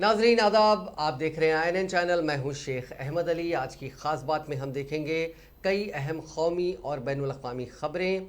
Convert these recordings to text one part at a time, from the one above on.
नाजरीन आदाब, आप देख रहे हैं INN चैनल। मैं हूं शेख अहमद अली। आज की ख़ास बात में हम देखेंगे कई अहम कौमी और बैनुल अक़वामी ख़बरें।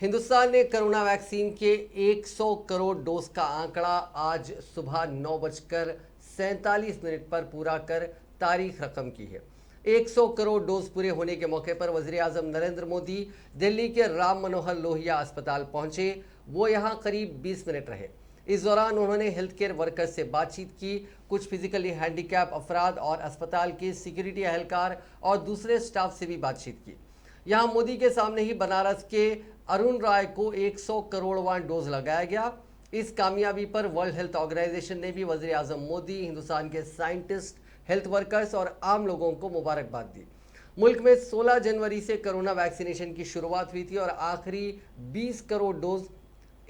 हिंदुस्तान ने कोरोना वैक्सीन के 100 करोड़ डोज का आंकड़ा आज सुबह 9:47 पर पूरा कर तारीख रकम की है। 100 करोड़ डोज पूरे होने के मौके पर वज़ीर आज़म नरेंद्र मोदी दिल्ली के राम मनोहर लोहिया अस्पताल पहुंचे। वो यहां करीब 20 मिनट रहे। इस दौरान उन्होंने हेल्थ केयर वर्कर्स से बातचीत की, कुछ फिजिकली हैंडीकैप अफराद और अस्पताल के सिक्योरिटी एहलकार और दूसरे स्टाफ से भी बातचीत की। यहां मोदी के सामने ही बनारस के अरुण राय को 100 करोड़वां डोज लगाया गया। इस कामयाबी पर वर्ल्ड हेल्थ ऑर्गेनाइजेशन ने भी वज़ीर आज़म मोदी, हिंदुस्तान के साइंटिस्ट, हेल्थ वर्कर्स और आम लोगों को मुबारकबाद दी। मुल्क में 16 जनवरी से कोरोना वैक्सीनेशन की शुरुआत हुई थी और आखिरी 20 करोड़ डोज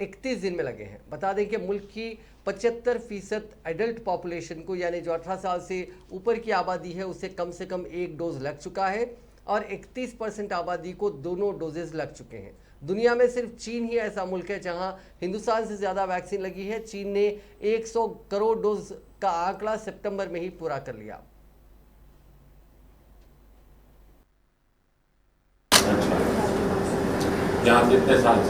31 दिन में लगे हैं। बता दें कि मुल्क की 75% एडल्ट पॉपुलेशन को, यानी जो 18 साल से ऊपर की आबादी है, उसे कम से कम एक डोज लग चुका है और 31% आबादी को दोनों डोजेस लग चुके हैं। दुनिया में सिर्फ चीन ही ऐसा मुल्क है जहां हिंदुस्तान से ज़्यादा वैक्सीन लगी है। चीन ने 100 करोड़ डोज का आंकड़ा सितंबर में ही पूरा कर लिया। यहाँ कितने साल से?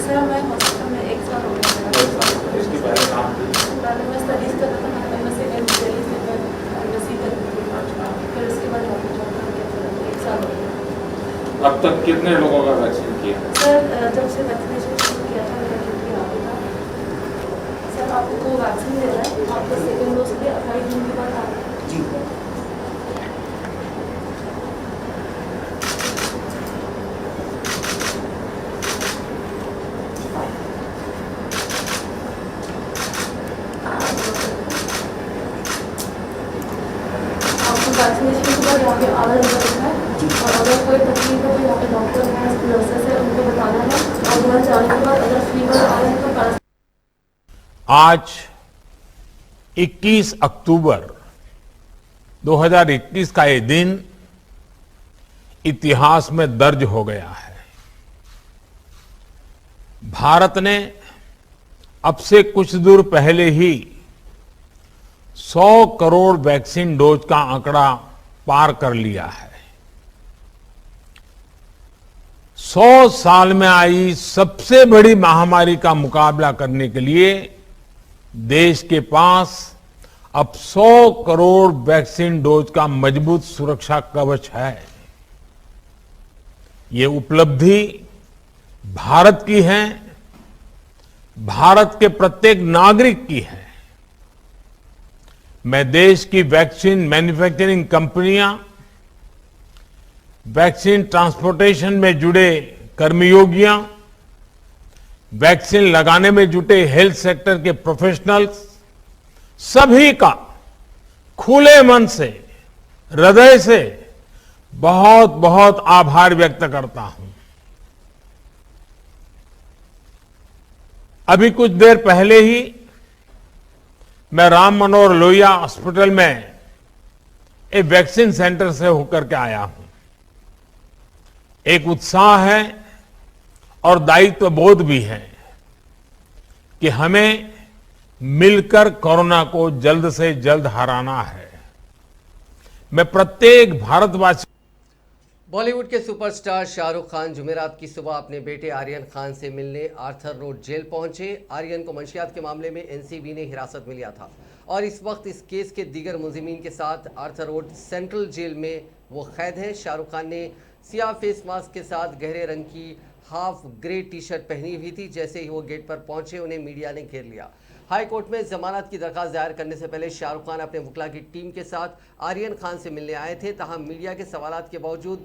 सर मैं हॉस्पिटल में 1 साल हो गया। इसके पहले कहाँ थी? पहले मैं स्टडीज़ करता था, मैं एमएससी दिल्ली से मैं एमएससी कर फिर उसके बाद डॉक्टर 1 साल हो गया। अब तक कितने लोगों का वैक्सीन किया? सर जब से वैक्सीनेशन शुरू किया था मेरा ड्यूटी आ गया था। सर आपको वैक्सीन दे रहा है, आपका सेकेंड डोज के 28 दिन के बाद आ रहा है। जी वैक्सीनेशन के बाद यहाँ पे आधा घंटा है और अगर कोई तकलीफ है तो यहाँ पे डॉक्टर हैं, नर्सेस हैं, उनको बताना है और घर जाने के बाद अगर फीवर आ रहा है तो आज 21 अक्टूबर 2021 का ये दिन इतिहास में दर्ज हो गया है। भारत ने अब से कुछ दूर पहले ही 100 करोड़ वैक्सीन डोज का आंकड़ा पार कर लिया है। 100 साल में आई सबसे बड़ी महामारी का मुकाबला करने के लिए देश के पास अब 100 करोड़ वैक्सीन डोज का मजबूत सुरक्षा कवच है। ये उपलब्धि भारत की है, भारत के प्रत्येक नागरिक की है। मैं देश की वैक्सीन मैन्युफैक्चरिंग कंपनियां, वैक्सीन ट्रांसपोर्टेशन में जुड़े कर्मयोगियां, वैक्सीन लगाने में जुटे हेल्थ सेक्टर के प्रोफेशनल्स, सभी का खुले मन से, हृदय से बहुत बहुत आभार व्यक्त करता हूं। अभी कुछ देर पहले ही मैं राम मनोहर लोहिया हॉस्पिटल में एक वैक्सीन सेंटर से होकर के आया हूं। एक उत्साह है और दायित्व बोध भी है कि हमें मिलकर कोरोना को जल्द से जल्द हराना है। मैं प्रत्येक भारतवासी। बॉलीवुड के सुपरस्टार शाहरुख खान जुमेरात की सुबह अपने बेटे आर्यन खान से मिलने आर्थर रोड जेल पहुंचे। आर्यन को मंशियात के मामले में एनसीबी ने हिरासत में लिया था और इस वक्त इस केस के दीगर मुलजिमीन के साथ आर्थर रोड सेंट्रल जेल में वो कैद है। शाहरुख खान ने सियाह फेस मास्क के साथ गहरे रंग की हाफ ग्रे टी शर्ट पहनी हुई थी। जैसे ही वो गेट पर पहुंचे, उन्हें मीडिया ने घेर लिया। हाई कोर्ट में जमानत की दरखास्त दायर करने से पहले शाहरुख खान अपने वकील की टीम के साथ आर्यन खान से मिलने आए थे। तहम मीडिया के सवालात के बावजूद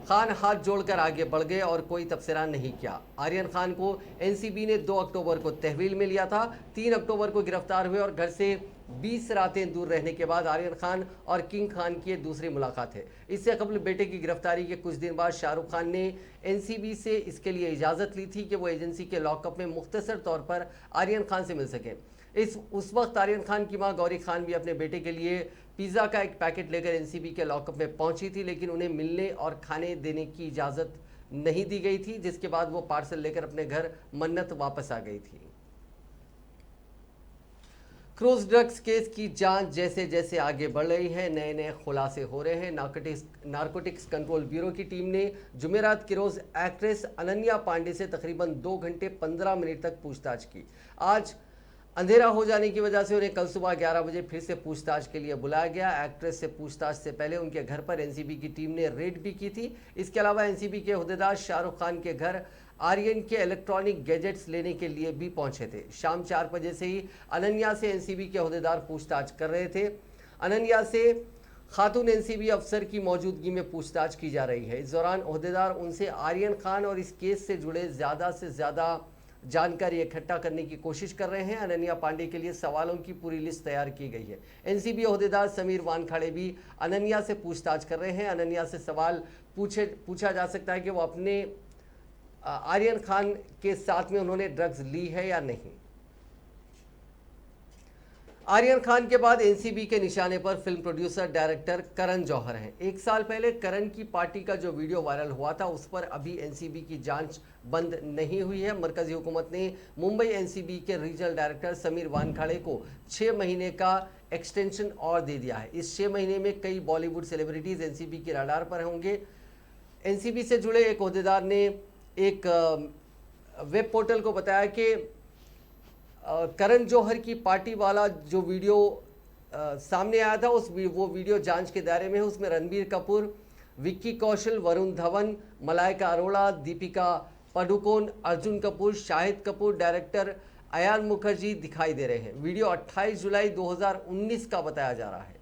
खान हाथ जोड़कर आगे बढ़ गए और कोई तबसरा नहीं किया। आर्यन खान को एनसीबी ने 2 अक्टूबर को तहवील में लिया था। 3 अक्टूबर को गिरफ्तार हुए और घर से 20 रातें दूर रहने के बाद आर्यन खान और किंग खान की दूसरी मुलाकात है। इससे कबल बेटे की गिरफ्तारी के कुछ दिन बाद शाहरुख खान ने एनसीबी से इसके लिए इजाज़त ली थी कि वो एजेंसी के लॉकअप में मुख्तसर तौर पर आर्यन खान से मिल सकें। उस वक्त आर्यन खान की मां गौरी खान भी अपने बेटे के लिए पिज़्ज़ा का एक पैकेट लेकर एनसीबी के लॉकअप में पहुंची थी, लेकिन उन्हें मिलने और खाने देने की इजाज़त नहीं दी गई थी, जिसके बाद वो पार्सल लेकर अपने घर मन्नत वापस आ गई थी। क्रूज ड्रग्स केस की जांच जैसे जैसे आगे बढ़ रही है, नए नए खुलासे हो रहे हैं। नारकोटिक्स कंट्रोल ब्यूरो की टीम ने जुमेरात की रोज एक्ट्रेस अनन्या पांडे से तकरीबन 2 घंटे 15 मिनट तक पूछताछ की। आज अंधेरा हो जाने की वजह से उन्हें कल सुबह 11 बजे फिर से पूछताछ के लिए बुलाया गया। एक्ट्रेस से पूछताछ से पहले उनके घर पर एनसीबी की टीम ने रेड भी की थी। इसके अलावा एनसीबी के ओहदेदार शाहरुख खान के घर आर्यन के इलेक्ट्रॉनिक गैजेट्स लेने के लिए भी पहुंचे थे। शाम 4 बजे से ही अनन्या से एनसीबी के ओहदेदार पूछताछ कर रहे थे। अनन्या से खातून एनसीबी अफसर की मौजूदगी में पूछताछ की जा रही है। इस दौरान ओहदेदार उनसे आर्यन खान और इस केस से जुड़े ज़्यादा से ज़्यादा जानकारी इकट्ठा करने की कोशिश कर रहे हैं। अनन्या पांडे के लिए सवालों की पूरी लिस्ट तैयार की गई है। एनसीबी ओहदेदार समीर वानखाड़े भी अनन्या से पूछताछ कर रहे हैं। अनन्या से सवाल पूछा जा सकता है कि वो अपने आर्यन खान के साथ में उन्होंने ड्रग्स ली है या नहीं। आर्यन खान के बाद एनसीबी के निशाने पर film producer director Karan Johar हैं। 1 साल पहले करण की पार्टी का जो वीडियो वायरल हुआ था उस पर अभी एनसीबी की जांच बंद नहीं हुई है। मरकजी हुकूमत ने मुंबई एनसीबी के रीजनल डायरेक्टर समीर वानखाड़े को 6 महीने का एक्सटेंशन और दे दिया है। इस 6 महीने में कई बॉलीवुड सेलिब्रिटीज एनसीबी के रडार पर होंगे। एनसीबी से जुड़े एक ओहदेदार ने एक वेब पोर्टल को बताया कि करण जौहर की पार्टी वाला जो वीडियो सामने आया था वो वीडियो जांच के दायरे में है। उसमें रणबीर कपूर, विक्की कौशल, वरुण धवन, मलाइका अरोड़ा, दीपिका पादुकोण, अर्जुन कपूर, शाहिद कपूर, डायरेक्टर अयान मुखर्जी दिखाई दे रहे हैं। वीडियो 28 जुलाई 2019 का बताया जा रहा है।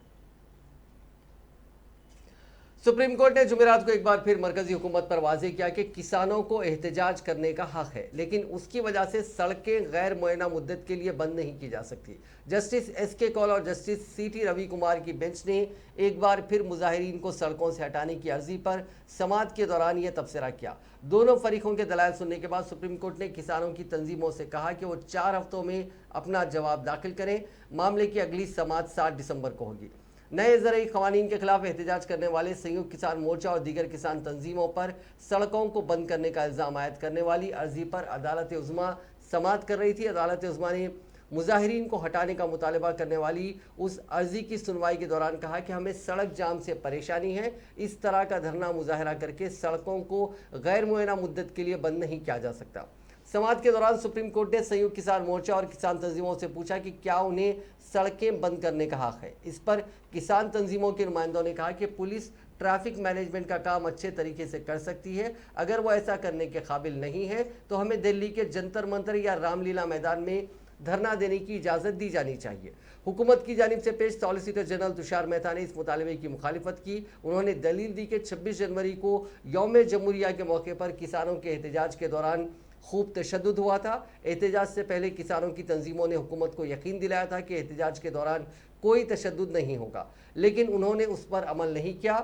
सुप्रीम कोर्ट ने जुमेरात को एक बार फिर मरकजी हुकूमत पर वाजे किया कि किसानों को एहतजाज करने का हक है, लेकिन उसकी वजह से सड़कें गैर मुअय्यना मुद्दत के लिए बंद नहीं की जा सकती। जस्टिस एसके कौल और जस्टिस सीटी रवि कुमार की बेंच ने एक बार फिर मुजाहिरीन को सड़कों से हटाने की अर्जी पर समाअत के दौरान यह तबसरा किया। दोनों फरीकों के दलाइल सुनने के बाद सुप्रीम कोर्ट ने किसानों की तंजीमों से कहा कि वो 4 हफ्तों में अपना जवाब दाखिल करें। मामले की अगली समाअत 7 दिसंबर को होगी। नए ज़रई क़वानीन के खिलाफ एहतजाज करने वाले संयुक्त किसान मोर्चा और दीगर किसान तंजीमों पर सड़कों को बंद करने का इल्ज़ाम आयद करने वाली अर्जी पर अदालत उज़्मा समाअत कर रही थी। अदालत उज़्मा ने मुजाहिरीन को हटाने का मुतालबा करने वाली उस अर्जी की सुनवाई के दौरान कहा कि हमें सड़क जाम से परेशानी है। इस तरह का धरना मुजाहरा करके सड़कों को गैर मुअय्यना मुद्दत के लिए बंद नहीं किया जा सकता। समाअत के दौरान सुप्रीम कोर्ट ने संयुक्त किसान मोर्चा और किसान तंजीमों से पूछा कि क्या उन्हें सड़कें बंद करने का हक है। इस पर किसान तंजीमों के नुमाइंदों ने कहा कि पुलिस ट्रैफिक मैनेजमेंट का काम अच्छे तरीके से कर सकती है। अगर वो ऐसा करने के काबिल नहीं है तो हमें दिल्ली के जंतर मंतर या रामलीला मैदान में धरना देने की इजाज़त दी जानी चाहिए। हुकूमत की जानिब से पेश सॉलिसिटर जनरल तुषार मेहता ने इस मुतालबे की मुखालिफत की। उन्होंने दलील दी कि 26 जनवरी को यौम जमहूरिया के मौके पर किसानों के एहतजाज के दौरान खूब तशद्दुद हुआ था। एहतजाज से पहले किसानों की तंजीमों ने हुकूमत को यकीन दिलाया था कि एहतजाज के दौरान कोई तशद्दुद नहीं होगा, लेकिन उन्होंने उस पर अमल नहीं किया।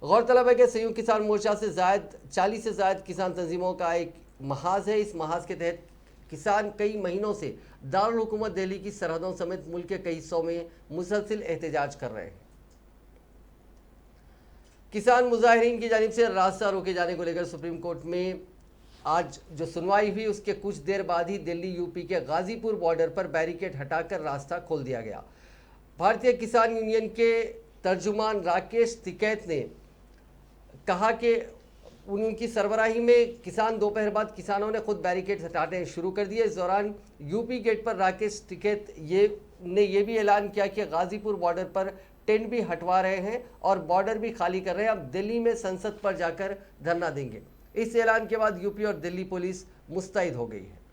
गौरतलब है कि संयुक्त किसान मोर्चा से 40 से ज़ायद किसान तंजीमों का एक महाज है। इस महाज के तहत किसान कई महीनों से दारुल हुकूमत दिल्ली की सरहदों समेत मुल्क के कई हिस्सों में मुसलसिल एहतजाज कर रहे हैं। किसान मुजाहिरीन की जानिब से रास्ता रोके जाने को लेकर सुप्रीम कोर्ट में आज जो सुनवाई हुई उसके कुछ देर बाद ही दिल्ली यूपी के गाजीपुर बॉर्डर पर बैरिकेड हटाकर रास्ता खोल दिया गया। भारतीय किसान यूनियन के तर्जुमान राकेश टिकैत ने कहा कि उनकी सरबराही में किसान दोपहर बाद किसानों ने खुद बैरिकेड हटाने शुरू कर दिए। इस दौरान यूपी गेट पर राकेश टिकैत ने यह भी ऐलान किया कि गाजीपुर बॉर्डर पर टेंट भी हटवा रहे हैं और बॉर्डर भी खाली कर रहे हैं। अब दिल्ली में संसद पर जाकर धरना देंगे। इस ऐलान के बाद यूपी और दिल्ली पुलिस मुस्तैद हो गई है।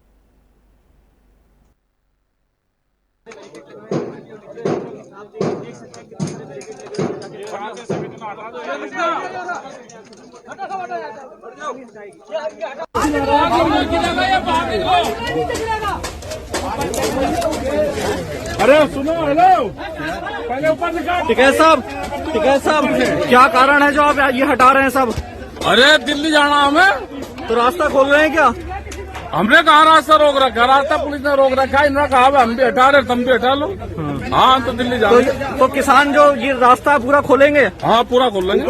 अरे सुनो, हेलो, पहले ऊपर निकाल। टिकैत साहब, क्या कारण है जो आप ये हटा रहे हैं सब? अरे दिल्ली जाना हमें, तो रास्ता खोल रहे हैं क्या? हमने कहा रास्ता रोक रखा, रास्ता पुलिस ने रोक रखा, इन्होंने कहा हम भी हटा रहे, तुम भी हटा लो। हाँ, तो दिल्ली जाएंगे। तो किसान जो ये रास्ता पूरा खोलेंगे? हाँ, पूरा खोल लेंगे,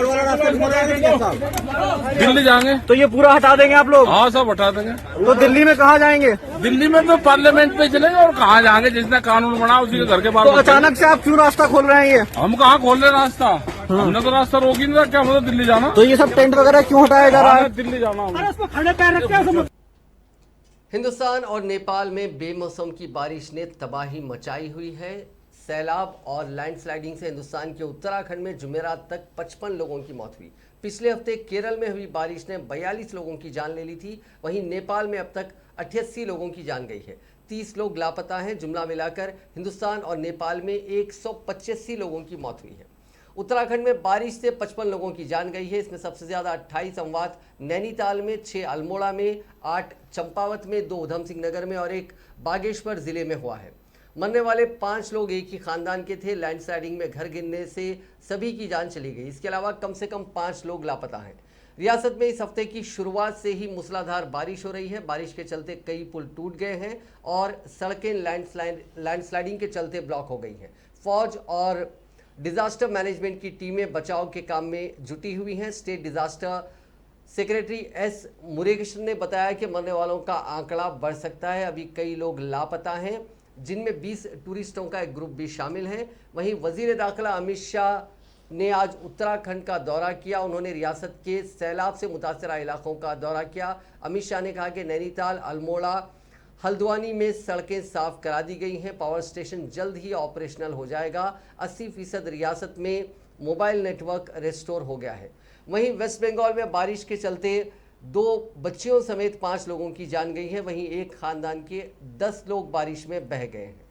दिल्ली जाएंगे। तो ये पूरा हटा देंगे आप लोग? हाँ, सब हटा देंगे। तो दिल्ली में कहाँ जाएंगे? दिल्ली में तो पार्लियामेंट पे चलेंगे, और कहाँ जाएंगे? जिसने कानून बना उसी के घर के बाहर। तो अचानक से आप क्यों रास्ता खोल रहे हैं? ये हम कहाँ खोल रहे रास्ता, हमने तो रास्ता रोक ही नहीं रखा, हम तो दिल्ली जाना। तो ये सब टेंट वगैरह क्यों हटाया जा रहा है? दिल्ली जाना। हिंदुस्तान और नेपाल में बेमौसम की बारिश ने तबाही मचाई हुई है। सैलाब और लैंडस्लाइडिंग से हिंदुस्तान के उत्तराखंड में जुमेरात तक 55 लोगों की मौत हुई। पिछले हफ्ते केरल में हुई बारिश ने 42 लोगों की जान ले ली थी। वहीं नेपाल में अब तक 88 लोगों की जान गई है। 30 लोग लापता हैं। जुमला मिलाकर हिंदुस्तान और नेपाल में 185 लोगों की मौत हुई है। उत्तराखंड में बारिश से 55 लोगों की जान गई है। इसमें सबसे ज्यादा 28 अमवात नैनीताल में, 6 अल्मोड़ा में, 8 चंपावत में, 2 उधम सिंह नगर में और 1 बागेश्वर जिले में हुआ है। मरने वाले 5 लोग एक ही खानदान के थे। लैंडस्लाइडिंग में घर गिरने से सभी की जान चली गई। इसके अलावा कम से कम 5 लोग लापता हैं। रियासत में इस हफ्ते की शुरुआत से ही मूसलाधार बारिश हो रही है। बारिश के चलते कई पुल टूट गए हैं और सड़कें लैंडस्लाइडिंग के चलते ब्लॉक हो गई हैं। फौज और डिजास्टर मैनेजमेंट की टीमें बचाव के काम में जुटी हुई हैं। State disaster secretary S Murugesan ने बताया कि मरने वालों का आंकड़ा बढ़ सकता है। अभी कई लोग लापता हैं, जिनमें 20 टूरिस्टों का एक ग्रुप भी शामिल है। वहीं वजीर दाखिला अमित शाह ने आज उत्तराखंड का दौरा किया। उन्होंने रियासत के सैलाब से मुतासरा इलाकों का दौरा किया। अमित शाह ने कहा कि नैनीताल, अल्मोड़ा, हल्द्वानी में सड़कें साफ करा दी गई हैं। पावर स्टेशन जल्द ही ऑपरेशनल हो जाएगा। 80% रियासत में मोबाइल नेटवर्क रिस्टोर हो गया है। वहीं वेस्ट बंगाल में बारिश के चलते 2 बच्चियों समेत 5 लोगों की जान गई है। वहीं एक खानदान के 10 लोग बारिश में बह गए हैं।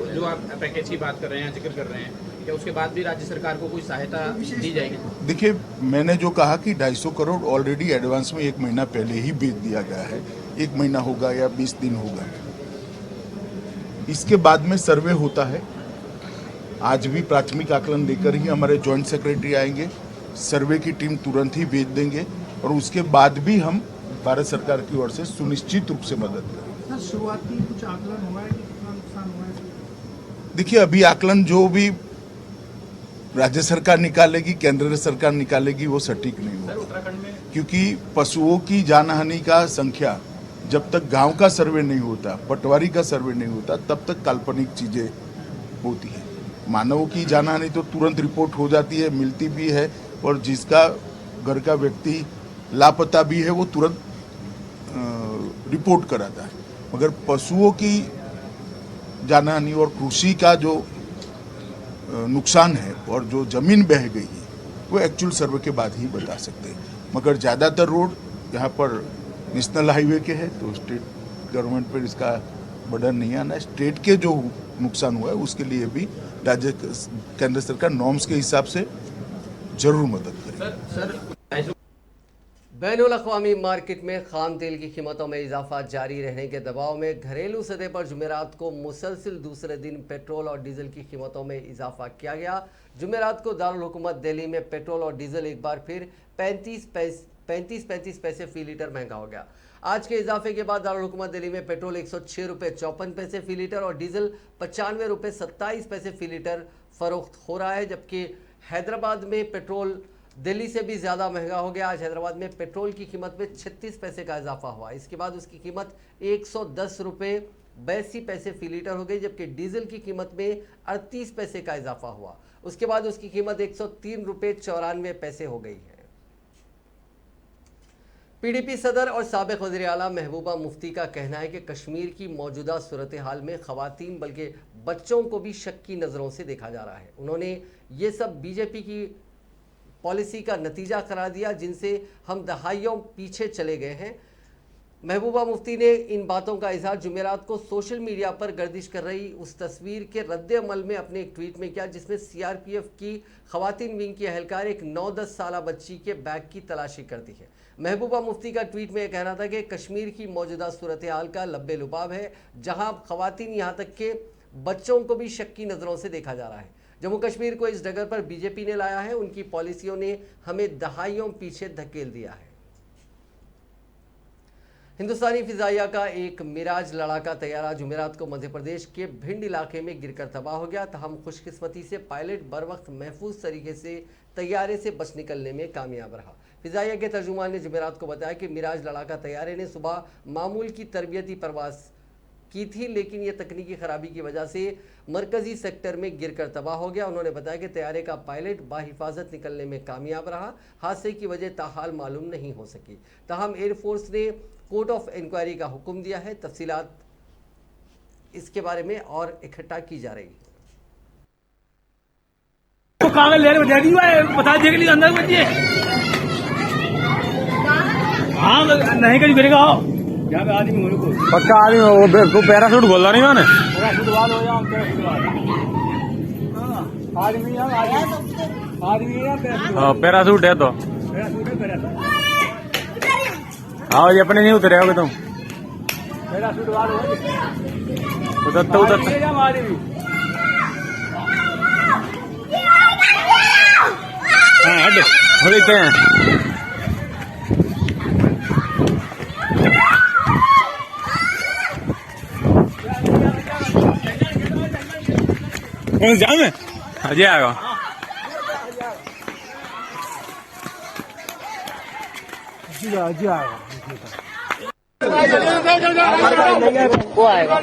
जो आप पैकेज की बात कर रहे हैं, जिक्र कर रहे हैं, क्या उसके बाद भी राज्य सरकार को कोई सहायता दी जाएगी? देखिए, मैंने जो कहा कि 250 करोड़ ऑलरेडी एडवांस में 1 महीना पहले ही भेज दिया गया है। 1 महीना होगा या 20 दिन होगा, इसके बाद में सर्वे होता है। आज भी प्राथमिक आकलन लेकर ही हमारे जॉइंट सेक्रेटरी आएंगे, सर्वे की टीम तुरंत ही भेज देंगे और उसके बाद भी हम भारत सरकार की ओर से सुनिश्चित रूप से मदद करेंगे। शुरुआती कुछ आकलन हुआ है कि कितना नुकसान हुआ है? देखिए, अभी आकलन जो भी राज्य सरकार निकालेगी, केंद्र सरकार निकालेगी, वो सटीक नहीं होगा, क्योंकि पशुओं की जानहानि का संख्या जब तक गांव का सर्वे नहीं होता, पटवारी का सर्वे नहीं होता, तब तक काल्पनिक चीजें होती है। मानवों की जानहानि तो तुरंत रिपोर्ट हो जाती है, मिलती भी है, और जिसका घर का व्यक्ति लापता भी है वो तुरंत रिपोर्ट कराता है। मगर पशुओं की जानहानि और कृषि का जो नुकसान है और जो जमीन बह गई है, वो एक्चुअल सर्वे के बाद ही बता सकते हैं। मगर ज़्यादातर रोड यहाँ पर नेशनल हाईवे के हैं, तो स्टेट गवर्नमेंट पर इसका बर्डन नहीं आना है। स्टेट के जो नुकसान हुआ है उसके लिए भी राज्य केंद्र सरकार नॉर्म्स के हिसाब से जरूर मदद करेगी। बैनुल अक़वामी मार्केट में खाम तेल की कीमतों में इजाफा जारी रहने के दबाव में घरेलू सतह पर जुमेरात को मुसलसिल दूसरे दिन पेट्रोल और डीजल की कीमतों में इजाफा किया गया। जुमेरात को दारुल हुकूमत दिल्ली में पेट्रोल और डीजल एक बार फिर 35 पैसे फी लीटर महंगा हो गया। आज के इजाफे के बाद दारुल हुकूमत दिल्ली में पेट्रोल 106 रुपये 54 पैसे फी लीटर और डीजल 95 रुपये 27 पैसे फी लीटर फरोख्त हो रहा है। जबकि हैदराबाद में पेट्रोल दिल्ली से भी ज़्यादा महंगा हो गया। आज हैदराबाद में पेट्रोल की कीमत में 36 पैसे का इजाफा हुआ। इसके बाद उसकी कीमत 110 रुपये 82 पैसे फी लीटर हो गई, जबकि डीजल की कीमत में 38 पैसे का इजाफा हुआ। उसके बाद उसकी कीमत 103 रुपये 94 पैसे हो गई है। पीडीपी सदर और साबिक वज़ीर आला महबूबा मुफ्ती का कहना है कि कश्मीर की मौजूदा सूरत हाल में ख़वातीन बल्कि बच्चों को भी शक की नज़रों से देखा जा रहा है। उन्होंने ये सब बीजेपी की पॉलिसी का नतीजा करार दिया, जिनसे हम दहाइयों पीछे चले गए हैं। महबूबा मुफ्ती ने इन बातों का इजहार जुमेरात को सोशल मीडिया पर गर्दिश कर रही उस तस्वीर के रद्द अमल में अपने एक ट्वीट में किया, जिसमें सीआरपीएफ की खवातीन विंग की एहलकार एक 9-10 साल बच्ची के बैग की तलाशी करती है। महबूबा मुफ्ती का ट्वीट में यह कहना था कि कश्मीर की मौजूदा सूरत हाल का लब्बे लुबाब है, जहां खवातीन यहाँ तक के बच्चों को भी शक की नज़रों से देखा जा रहा है। जम्मू कश्मीर को इस डगर पर बीजेपी ने लाया है। उनकी पॉलिसियों ने हमें दहाइयों पीछे धकेल दिया है। हिंदुस्तानी फिजाइया का एक मिराज लड़ाका तैयारा जुमेरात को मध्य प्रदेश के भिंड इलाके में गिरकर तबाह हो गया। तहम खुशकिस्मती से पायलट बर वक्त महफूज तरीके से तैयारे से बच निकलने में कामयाब रहा। फिजाइया के तर्जुमान ने जुमेरात को बताया कि मिराज लड़ाका तैयारे ने सुबह मामूल की तरबियती परवाज की थी, लेकिन यह तकनीकी खराबी की वजह से मरकजी सेक्टर में गिरकर तबाह हो गया। उन्होंने बताया कि तैयारे का पायलट बाहिफाजत निकलने में कामयाब रहा। हादसे की वजह ताहाल मालूम नहीं हो सकी। ताहम एयरफोर्स ने कोर्ट ऑफ इंक्वायरी का हुक्म दिया है। तफसीलात इसके बारे में और इकट्ठा की जा रही है। तो कागज ले दे दी बता देख ली अंदर बचिए। हाँ नहीं कहीं गिरेगा यहाँ पे आदमी होने को पक्का आदमी वो पैरासूट बोला नहीं मैंने पैरासूट वाल हो जाओ आदमी पैरासूट है तो हाँ जी अपने नहीं उतरे होगे तुम पैरासूट वाल उतरते उतरते हाँ हट हो लेते हैं। कौन जाओ मैं अजय आएगा अजय आएगा वो आएगा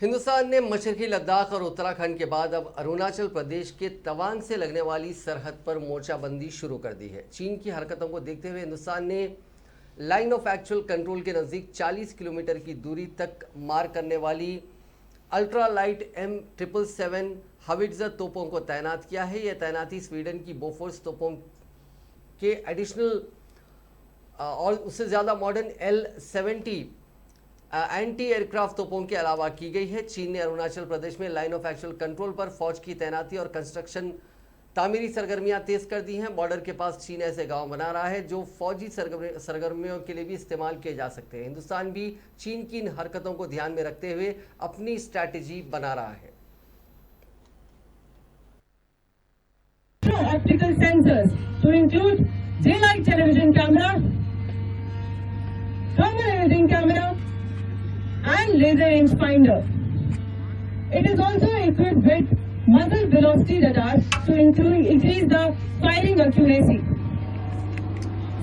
हिंदुस्तान ने मशरकी लद्दाख और उत्तराखंड के बाद अब अरुणाचल प्रदेश के तवांग से लगने वाली सरहद पर मोर्चाबंदी शुरू कर दी है। चीन की हरकतों को देखते हुए हिंदुस्तान ने लाइन ऑफ एक्चुअल कंट्रोल के नज़दीक 40 किलोमीटर की दूरी तक मार करने वाली अल्ट्रा लाइट M777 हाविट्जर तोपों को तैनात किया है। यह तैनाती स्वीडन की बोफोर्स तोपों के एडिशनल और उससे ज़्यादा मॉडर्न L70 एंटी एयरक्राफ्ट तोपों के अलावा की गई है। चीन ने अरुणाचल प्रदेश में लाइन ऑफ एक्चुअल कंट्रोल पर फौज की तैनाती और कंस्ट्रक्शन तामीरी सरगर्मियां तेज कर दी हैं। बॉर्डर के पास चीन ऐसे गांव बना रहा है जो फौजी सरगर्मियों के लिए भी इस्तेमाल किए जा सकते हैं। हिंदुस्तान भी चीन की इन हरकतों को ध्यान में रखते हुए अपनी स्ट्रैटेजी बना रहा है। Optical sensors to include daylight television camera, thermal imaging camera, and laser range finder. It is also equipped with muzzle velocity radar to increase the firing accuracy.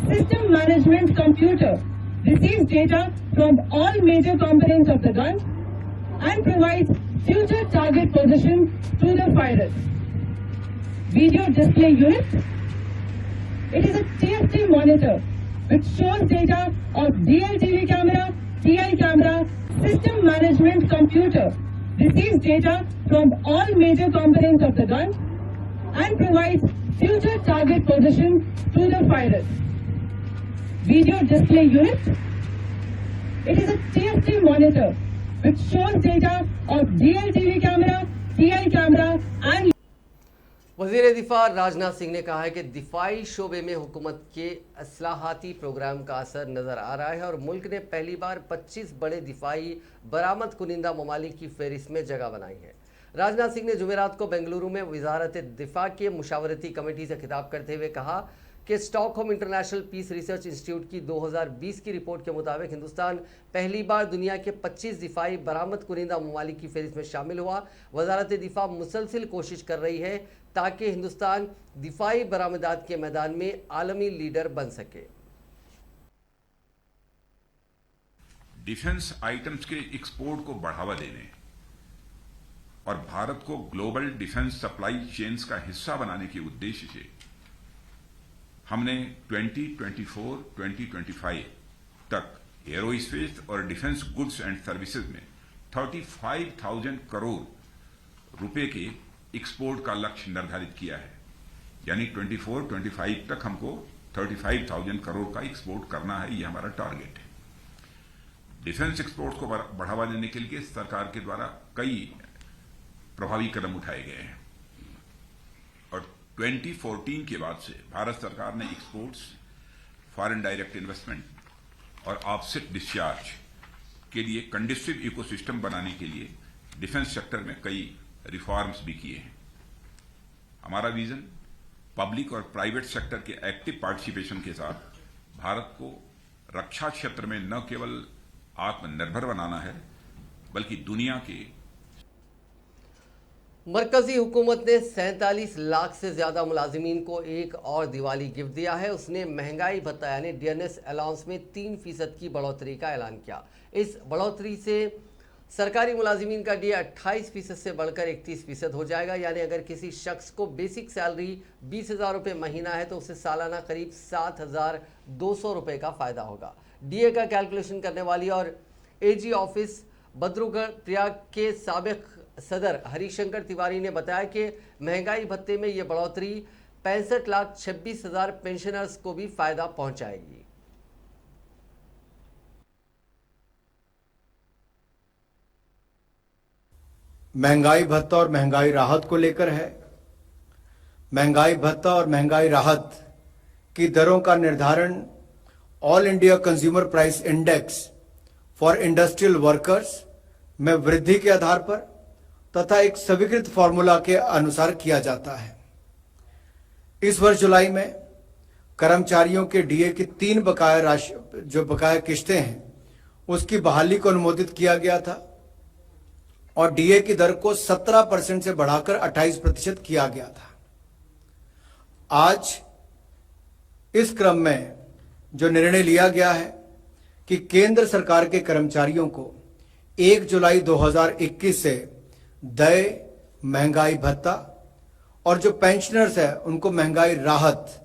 System management computer receives data from all major components of the gun and provides future target position to the firer. Video display unit. It is a TFT monitor which shows data of DLTV camera, TI camera. System management computer receives data from all major components of the gun and provides future target position to the firer. Video display unit. It is a TFT monitor which shows data of DLTV camera, TI camera and वज़ीर दिफा राजनाथ सिंह ने कहा है कि दिफाई शोबे में हुकूमत के असलाहाती प्रोग्राम का असर नज़र आ रहा है और मुल्क ने पहली बार 25 बड़े दिफाई बरामद कुनिंदा ममालिक की फहरिस्त में जगह बनाई है। राजनाथ सिंह ने जुमेरात को बेंगलुरु में वजारत दिफा के मुशावरती कमेटी से खिताब करते हुए कहा कि Stockholm International Peace Research Institute की 2020 की रिपोर्ट के मुताबिक हिंदुस्तान पहली बार दुनिया के 25 दिफाई बरामद कुनिंदा ममालिक की फहरिस्त में शामिल हुआ। वजारत दिफा मुसलसिल कोशिश कर रही है ताकि हिंदुस्तान दिफाई बरामदात के मैदान में आलमी लीडर बन सके। डिफेंस आइटम्स के एक्सपोर्ट को बढ़ावा देने और भारत को ग्लोबल डिफेंस सप्लाई चेन्स का हिस्सा बनाने के उद्देश्य से हमने 2024-2025 तक एरोस्पेस और डिफेंस गुड्स एंड सर्विसेज में 35,000 करोड़ रुपए के एक्सपोर्ट का लक्ष्य निर्धारित किया है। यानी 24-25 तक हमको 35,000 करोड़ का एक्सपोर्ट करना है, ये हमारा टारगेट है। डिफेंस एक्सपोर्ट को बढ़ावा देने के लिए सरकार के द्वारा कई प्रभावी कदम उठाए गए हैं और 2014 के बाद से भारत सरकार ने एक्सपोर्ट्स, फॉरेन डायरेक्ट इन्वेस्टमेंट और ऑफसेट डिस्चार्ज के लिए कंडक्टिव इकोसिस्टम बनाने के लिए डिफेंस सेक्टर में कई रिफॉर्म्स भी किए हैं। हमारा विजन पब्लिक और प्राइवेट सेक्टर के एक्टिव पार्टिसिपेशन के साथ भारत को रक्षा क्षेत्र में न केवल आत्मनिर्भर बनाना है, बल्कि दुनिया के मरकजी हुकूमत ने 47 लाख से ज्यादा मुलाजिमीन को एक और दिवाली गिफ्ट दिया है। उसने महंगाई भत्ता यानी डीएनएस अलाउंस में 3% की बढ़ोतरी का ऐलान किया। इस बढ़ोतरी से सरकारी मुलाजिमीन का डीए 28% से बढ़कर 31% हो जाएगा। यानी अगर किसी शख्स को बेसिक सैलरी 20,000 रुपये महीना है तो उसे सालाना करीब 7,200 रुपये का फायदा होगा। डीए का कैलकुलेशन करने वाली और एजी ऑफिस बद्रुगढ़ प्रयाग के साबिक सदर हरिशंकर तिवारी ने बताया कि महंगाई भत्ते में ये बढ़ोतरी 65,26,000 पेंशनर्स को भी फायदा पहुंचाएगी। महंगाई भत्ता और महंगाई राहत को लेकर है। महंगाई भत्ता और महंगाई राहत की दरों का निर्धारण all India consumer price index for industrial workers में वृद्धि के आधार पर तथा एक स्वीकृत फॉर्मूला के अनुसार किया जाता है। इस वर्ष जुलाई में कर्मचारियों के डीए की 3 बकाया राशि जो बकाया किस्तें हैं उसकी बहाली को अनुमोदित किया गया था और डीए की दर को 17% से बढ़ाकर 28% किया गया था। आज इस क्रम में जो निर्णय लिया गया है कि केंद्र सरकार के कर्मचारियों को 1 जुलाई 2021 से देय महंगाई भत्ता और जो पेंशनर्स है उनको महंगाई राहत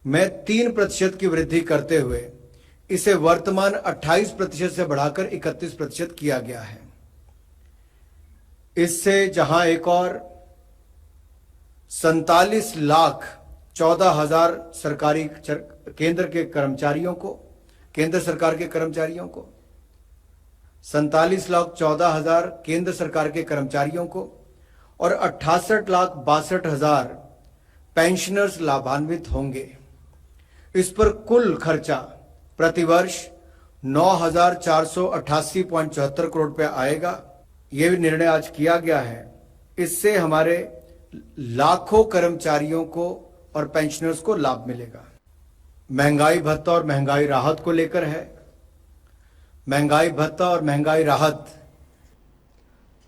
में 3% की वृद्धि करते हुए इसे वर्तमान 28% से बढ़ाकर 31% किया गया है। इससे जहां एक और 47,14,000 सरकारी केंद्र सरकार के कर्मचारियों को 47,14,000 केंद्र सरकार के कर्मचारियों को और 68,62,000 पेंशनर्स लाभान्वित होंगे। इस पर कुल खर्चा प्रतिवर्ष 9,488.74 करोड़ रुपया आएगा। यह भी निर्णय आज किया गया है। इससे हमारे लाखों कर्मचारियों को और पेंशनर्स को लाभ मिलेगा। महंगाई भत्ता और महंगाई राहत को लेकर है। महंगाई भत्ता और महंगाई राहत।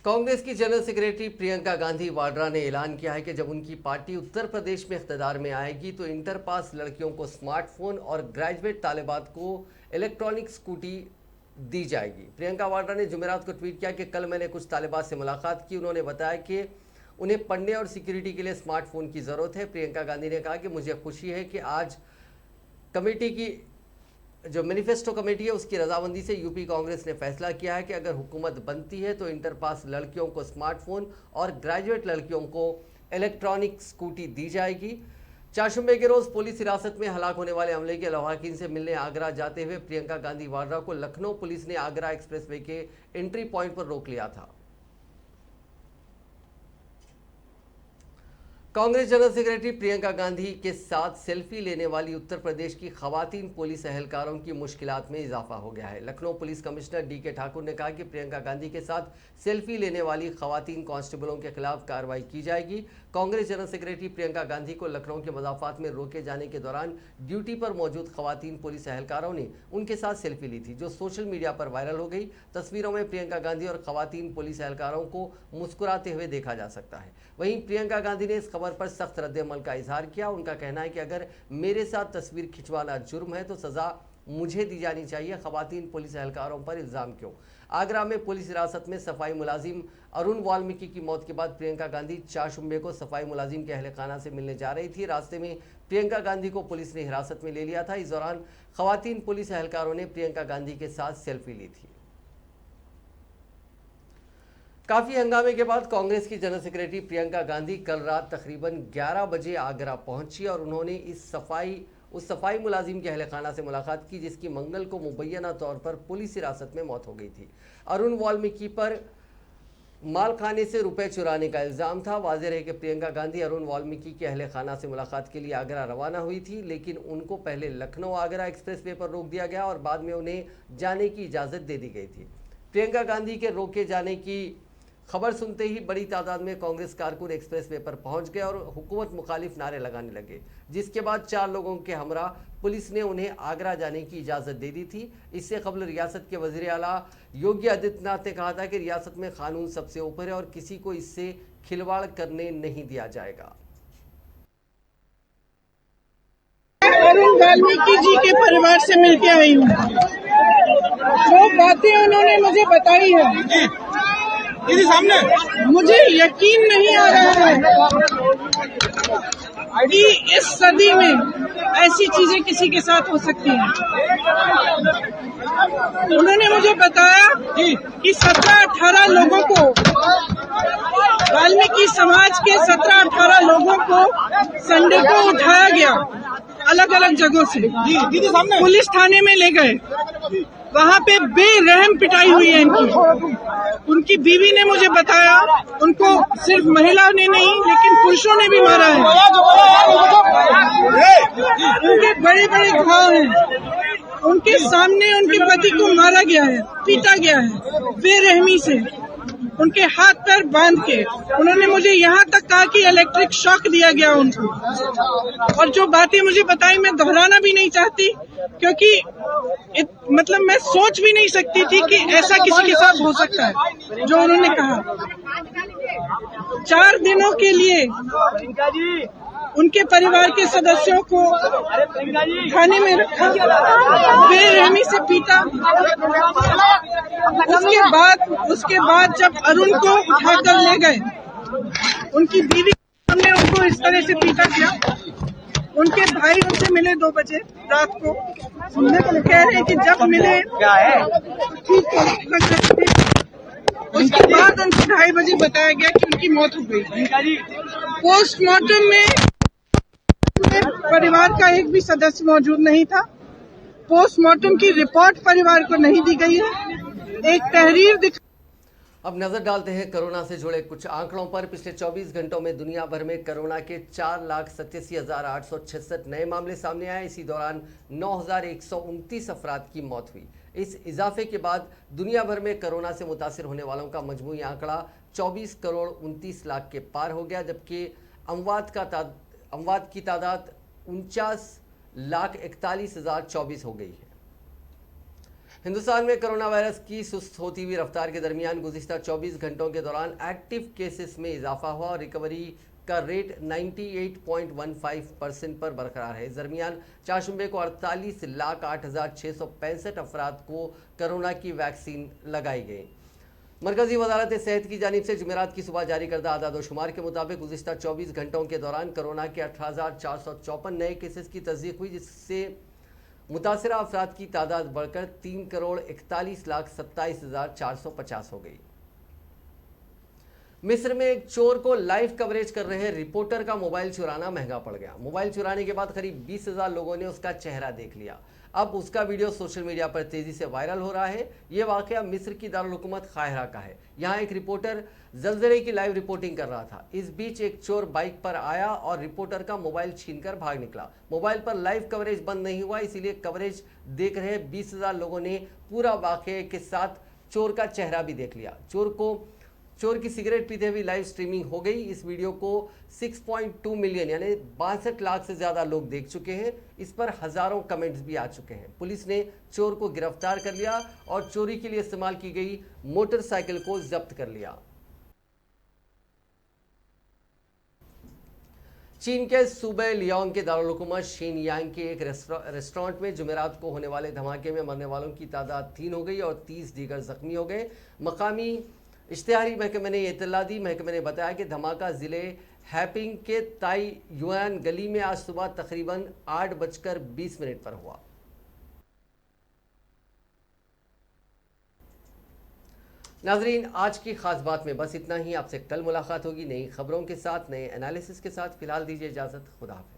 कांग्रेस की जनरल सेक्रेटरी प्रियंका गांधी वाड्रा ने ऐलान किया है कि जब उनकी पार्टी उत्तर प्रदेश में इख्तियार में आएगी तो इंटर पास लड़कियों को स्मार्टफोन और ग्रेजुएट तालिबात को इलेक्ट्रॉनिक स्कूटी दी जाएगी। प्रियंका वाड्रा ने जुमेरात को ट्वीट किया कि कल मैंने कुछ तालिबात से मुलाकात की। उन्होंने बताया कि उन्हें पढ़ने और सिक्योरिटी के लिए स्मार्टफोन की ज़रूरत है। प्रियंका गांधी ने कहा कि मुझे खुशी है कि आज कमेटी की जो मैनिफेस्टो कमेटी है उसकी रजामंदी से यूपी कांग्रेस ने फैसला किया है कि अगर हुकूमत बनती है तो इंटर पास लड़कियों को स्मार्टफोन और ग्रेजुएट लड़कियों को इलेक्ट्रॉनिक स्कूटी दी जाएगी। चारशंबे के रोज पुलिस हिरासत में हलाक होने वाले अमले के लवाकिन से मिलने आगरा जाते हुए प्रियंका गांधी वाड्रा को लखनऊ पुलिस ने आगरा एक्सप्रेसवे के एंट्री पॉइंट पर रोक लिया था। कांग्रेस जनरल सेक्रेटरी प्रियंका गांधी के साथ सेल्फी लेने वाली उत्तर प्रदेश की खवातीन पुलिस एहलकारों की मुश्किलात में इजाफा हो गया है। लखनऊ पुलिस कमिश्नर डीके ठाकुर ने कहा कि प्रियंका गांधी के साथ सेल्फी लेने वाली खवातीन कांस्टेबलों के खिलाफ कार्रवाई की जाएगी। कांग्रेस जनरल सेक्रेटरी प्रियंका गांधी को लखनऊ के मजाफात में रोके जाने के दौरान ड्यूटी पर मौजूद खवातीन पुलिस एहलकारों ने उनके साथ सेल्फी ली थी, जो सोशल मीडिया पर वायरल हो गई। तस्वीरों में प्रियंका गांधी और खवातीन पुलिस एहलकारों को मुस्कुराते हुए देखा जा सकता है। वहीं प्रियंका गांधी ने इस खबर पर सख्त रद्द-ए-अमल का इजहार किया। उनका कहना है कि अगर मेरे साथ तस्वीर खिंचवाना जुर्म है तो सजा मुझे दी जानी चाहिए, खवातीन पुलिस एहलकारों पर इल्जाम क्यों। आगरा में पुलिस हिरासत में सफाई मुलाजिम अरुण वाल्मीकि की मौत के बाद प्रियंका गांधी चारशंबे को सफाई मुलाजिम के अहलखाना से मिलने जा रही थी। रास्ते में प्रियंका गांधी को पुलिस ने हिरासत में ले लिया था। इस दौरान खवातीन पुलिस एहलकारों ने प्रियंका गांधी के साथ सेल्फी ली थी। काफी हंगामे के बाद कांग्रेस की जनरल सेक्रेटरी प्रियंका गांधी कल रात तकरीबन 11 बजे आगरा पहुंची और उन्होंने उस सफाई मुलाजिम के अहलखाना से मुलाकात की जिसकी मंगल को मुबैना तौर पर पुलिस हिरासत में मौत हो गई थी। अरुण वाल्मीकि पर मालखाने से रुपए चुराने का इल्जाम था। वाज़ेह है कि प्रियंका गांधी अरुण वाल्मीकि के अहले खाना से मुलाकात के लिए आगरा रवाना हुई थी, लेकिन उनको पहले लखनऊ आगरा एक्सप्रेसवे पर रोक दिया गया और बाद में उन्हें जाने की इजाज़त दे दी गई थी। प्रियंका गांधी के रोके जाने की खबर सुनते ही बड़ी तादाद में कांग्रेस कारकुन एक्सप्रेसवे पर पहुंच गए और हुकूमत मुखालिफ नारे लगाने लगे, जिसके बाद 4 लोगों के हमरा पुलिस ने उन्हें आगरा जाने की इजाज़त दे दी थी। इससे कबल रियासत के वज़ीर आला योगी आदित्यनाथ ने कहा था कि रियासत में कानून सबसे ऊपर है और किसी को इससे खिलवाड़ करने नहीं दिया जाएगा। अरुण वाल्मीकि जी के परिवार से मिलके आई हूँ। जो बातें उन्होंने मुझे बताई है, सामने मुझे यकीन नहीं आ रहा है कि इस सदी में ऐसी चीजें किसी के साथ हो सकती हैं। उन्होंने मुझे बताया कि 17-18 लोगों को, वाल्मीकि समाज के 17-18 लोगों को संडे को उठाया गया अलग अलग जगहों से, पुलिस थाने में ले गए। वहाँ पे बेरहम पिटाई हुई है इनकी। उनकी बीवी ने मुझे बताया उनको सिर्फ महिला ने नहीं लेकिन पुरुषों ने भी मारा है। उनके बड़े बड़े घाव हैं। उनके सामने उनके पति को मारा गया है, पीटा गया है बेरहमी से, उनके हाथ पैर बांध के। उन्होंने मुझे यहाँ तक कहा कि इलेक्ट्रिक शॉक दिया गया उनको। और जो बातें मुझे बताई मैं दोहराना भी नहीं चाहती, क्योंकि मतलब मैं सोच भी नहीं सकती थी कि ऐसा किसी के साथ हो सकता है। जो उन्होंने कहा 4 दिनों के लिए उनके परिवार के सदस्यों को थाने में रखा, बेरहमी से पीटा। उसके बाद जब अरुण को उठाकर ले गए, उनकी बीवी ने उनको इस तरह से पीटा किया। उनके भाई उनसे मिले 2 बजे रात को, कह रहे हैं कि जब मिले ठीक लग रहे थे। उसके बाद उनको 2:30 बजे बताया गया कि उनकी मौत हो गई। पोस्टमार्टम में परिवार का एक भी सदस्य मौजूद नहीं था। पोस्टमार्टम की रिपोर्ट परिवार को नहीं दी गई है। एक तहरीर अब नजर डालते हैं कोरोना से जुड़े कुछ आंकड़ों पर। पिछले 24 घंटों में दुनिया भर में कोरोना के 4,87,866 नए मामले सामने आए। इसी दौरान 9,129 अफराद की मौत हुई। इस इजाफे के बाद दुनिया भर में कोरोना से मुतासिर होने वालों का मजमूई आंकड़ा 24,29,00,000 के पार हो गया, जबकि अमवात की तादाद 49,41,024 हो गई है। हिंदुस्तान में कोरोना वायरस की सुस्त होती हुई रफ्तार के दरमियान गुज़िश्ता 24 घंटों के दौरान एक्टिव केसेस में इजाफा हुआ और रिकवरी का रेट 98.15% पर बरकरार है। इस दरमियान चारशंबे को 48,08,665 अफराद को कोरोना की वैक्सीन लगाई गई। मरकजी वजारत सेहत की जानिब से जुमेरात की सुबह जारी करदा आदादोशुमार के मुताबिक गुज़िश्ता 24 घंटों के दौरान कोरोना के 18,454 नए केसेस की तस्दीक हुई, जिससे मुतासरा अफराद की तादाद बढ़कर 3,41,27,450 हो गई। मिस्र में एक चोर को लाइव कवरेज कर रहे रिपोर्टर का मोबाइल चुराना महंगा पड़ गया। मोबाइल चुराने के बाद करीब 20,000 लोगों ने उसका चेहरा देख लिया। अब उसका वीडियो सोशल मीडिया पर तेजी से वायरल हो रहा है। ये वाकया मिस्र की दारुल हुकूमत काहिरा का है। यहाँ एक रिपोर्टर ज़लज़ले की लाइव रिपोर्टिंग कर रहा था। इस बीच एक चोर बाइक पर आया और रिपोर्टर का मोबाइल छीनकर भाग निकला। मोबाइल पर लाइव कवरेज बंद नहीं हुआ, इसीलिए कवरेज देख रहे 20,000 लोगों ने पूरा वाकये के साथ चोर का चेहरा भी देख लिया। चोर की सिगरेट पीते हुए लाइव स्ट्रीमिंग हो गई। इस वीडियो को 6.2 मिलियन यानी 62 लाख से ज़्यादा लोग देख चुके हैं। इस पर हज़ारों कमेंट्स भी आ चुके हैं। पुलिस ने चोर को गिरफ्तार कर लिया और चोरी के लिए इस्तेमाल की गई मोटरसाइकिल को जब्त कर लिया। चीन के सूबे लियांग के दारुल हुकूमत शिनयांग के एक रेस्टोरेंट में जुमेरात को होने वाले धमाके में मरने वालों की तादाद 3 हो गई और 30 दीगर जख्मी हो गए। मकामी इश्तिहारी महकमे ने इत्तला दी। महकमे ने बताया कि धमाका ज़िले हैपिंग के ताई युआन गली में आज सुबह तकरीबन 8:20 पर हुआ। नाजरीन, आज की खास बात में बस इतना ही। आपसे कल मुलाकात होगी नई खबरों के साथ, नए एनालिसिस के साथ। फिलहाल दीजिए इजाज़त। खुदा हाफ़िज़।